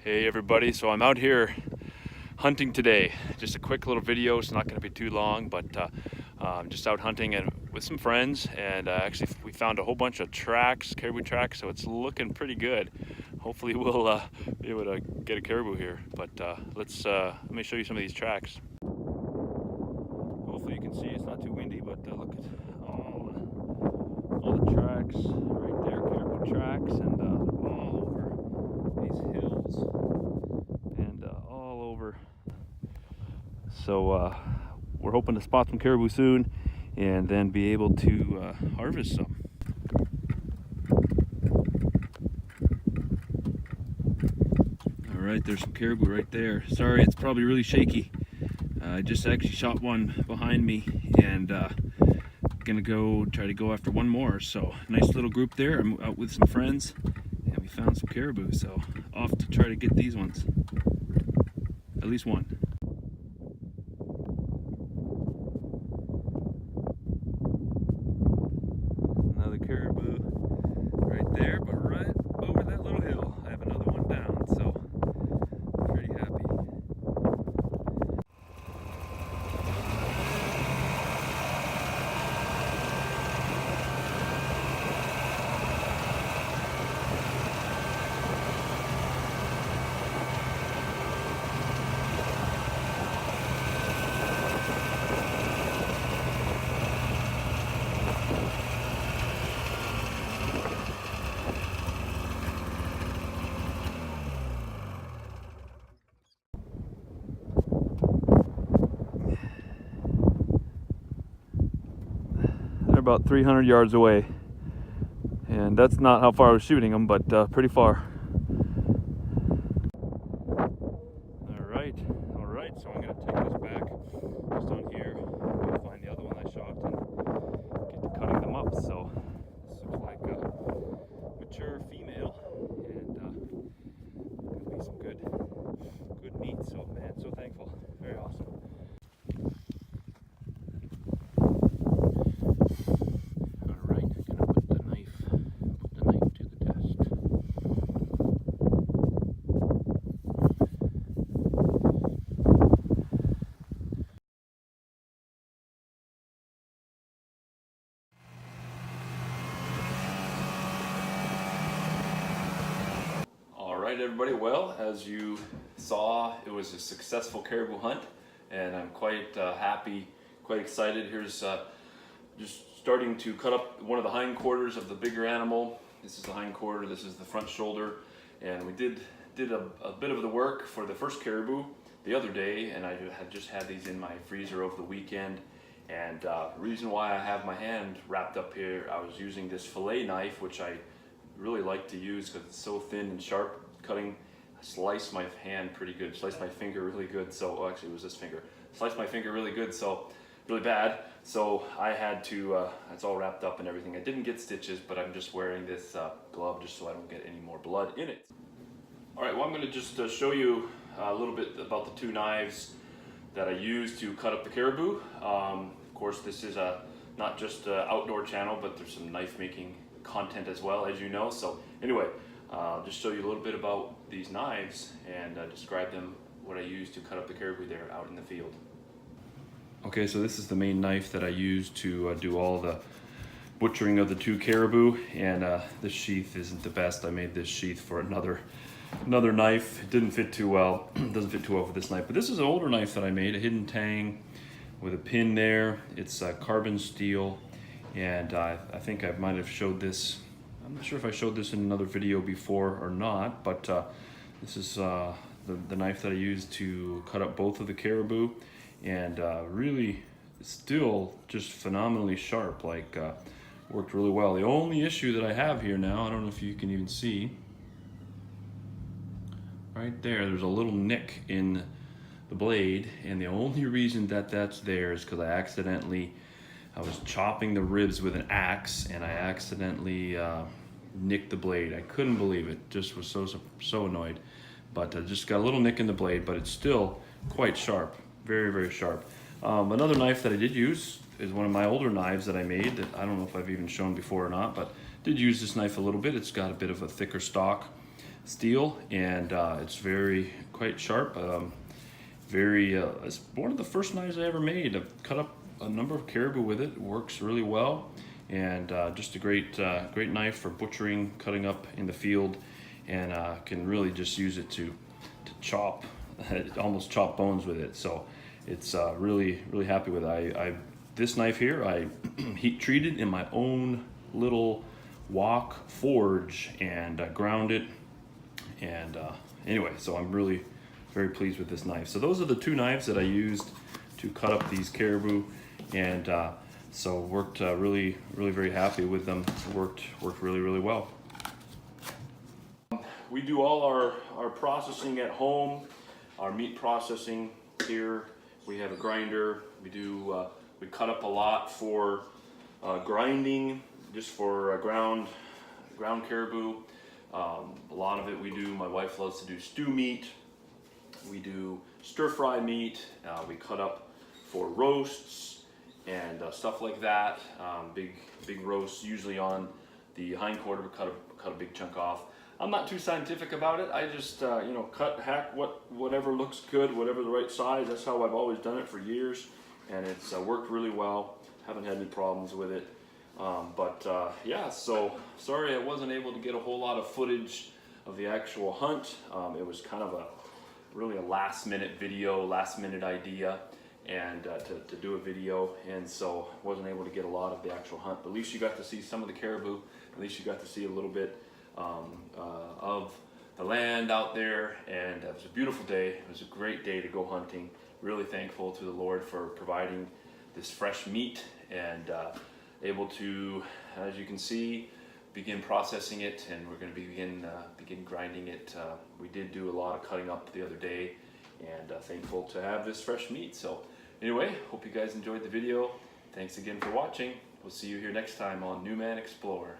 Hey everybody, so I'm out here hunting today. Just a quick little video, it's not going to be too long, but I'm just out hunting and with some friends, and actually we found a whole bunch of tracks, caribou tracks, so it's looking pretty good. Hopefully we'll be able to get a caribou here, but let me show you some of these tracks. Hopefully you can see it's not too windy, but look at all the tracks right there, caribou tracks, and all over these hills and all over. So we're hoping to spot some caribou soon and then be able to harvest some. All right, there's some caribou right there. Sorry, it's probably really shaky. I just actually shot one behind me, and gonna try to go after one more. So nice little group there. I'm out with some friends and we found some caribou, so off to try to get these ones, at least one. Another caribou right there, but right over that little hill I have another one down, so pretty happy. They're about 300 yards away, and that's not how far I was shooting them, but pretty far. All right, so I'm gonna take this back just on here, go find the other one I shot and get to cutting them up. So this looks like a mature female, and gonna be some good meat. So man, so thankful, very awesome. Alright everybody, well, as you saw, it was a successful caribou hunt, and I'm quite happy, quite excited. Here's just starting to cut up one of the hindquarters of the bigger animal. This is the hindquarter, this is the front shoulder, and we did a bit of the work for the first caribou the other day, and I had just had these in my freezer over the weekend. And the reason why I have my hand wrapped up here, I was using this fillet knife, which I really like to use because it's so thin and sharp. Sliced my hand pretty good, sliced my finger really good. So actually it was this finger, sliced my finger really good, so really bad. So I had to, it's all wrapped up and everything. I didn't get stitches, but I'm just wearing this glove just so I don't get any more blood in it. All right, well, I'm gonna just show you a little bit about the two knives that I use to cut up the caribou. Of course, this is not just an outdoor channel, but there's some knife making content as well, as you know. So anyway, I'll just show you a little bit about these knives and describe them, what I use to cut up the caribou there out in the field. Okay, so this is the main knife that I use to do all the butchering of the two caribou, and this sheath isn't the best. I made this sheath for another knife. It didn't fit too well. It doesn't fit too well for this knife, but this is an older knife that I made, a hidden tang with a pin there. It's carbon steel, and I think I might have showed this. I'm not sure if I showed this in another video before or not, but this is the knife that I used to cut up both of the caribou, and really still just phenomenally sharp, like worked really well. The only issue that I have here now, I don't know if you can even see, right there's a little nick in the blade, and the only reason that that's there is because I was chopping the ribs with an axe, and I accidentally nicked the blade. I couldn't believe it. Just was so annoyed. But I just got a little nick in the blade, but it's still quite sharp. Very, very sharp. Another knife that I did use is one of my older knives that I made that I don't know if I've even shown before or not, but did use this knife a little bit. It's got a bit of a thicker stock. steel, and it's quite sharp. It's one of the first knives I ever made. I've cut up a number of caribou with it. It works really well, and just a great knife for butchering, cutting up in the field, and can really just use it to chop, almost chop bones with it. So it's really happy with it. This knife here, I heat treated in my own little wok forge and ground it. And anyway, so I'm really very pleased with this knife. So those are the two knives that I used to cut up these caribou, and so worked really very happy with them. Worked really well. We do all our processing at home, our meat processing here. We have a grinder. We cut up a lot for grinding, just for ground caribou. A lot of it we do. My wife loves to do stew meat. We do stir fry meat. We cut up for roasts and stuff like that. Big roasts, usually on the hindquarter. We cut a big chunk off. I'm not too scientific about it. I just hack whatever looks good, whatever the right size. That's how I've always done it for years, and it's worked really well. Haven't had any problems with it. Yeah, so sorry I wasn't able to get a whole lot of footage of the actual hunt. It was kind of really a last minute video, last minute idea, and to do a video, and so wasn't able to get a lot of the actual hunt. But at least you got to see some of the caribou. At least you got to see a little bit of the land out there, and it was a beautiful day. It was a great day to go hunting. Really thankful to the Lord for providing this fresh meat, and able to, as you can see, begin processing it, and we're going to begin grinding it. We did do a lot of cutting up the other day, and thankful to have this fresh meat. So anyway, hope you guys enjoyed the video. Thanks again for watching. We'll see you here next time on New Man Explorer.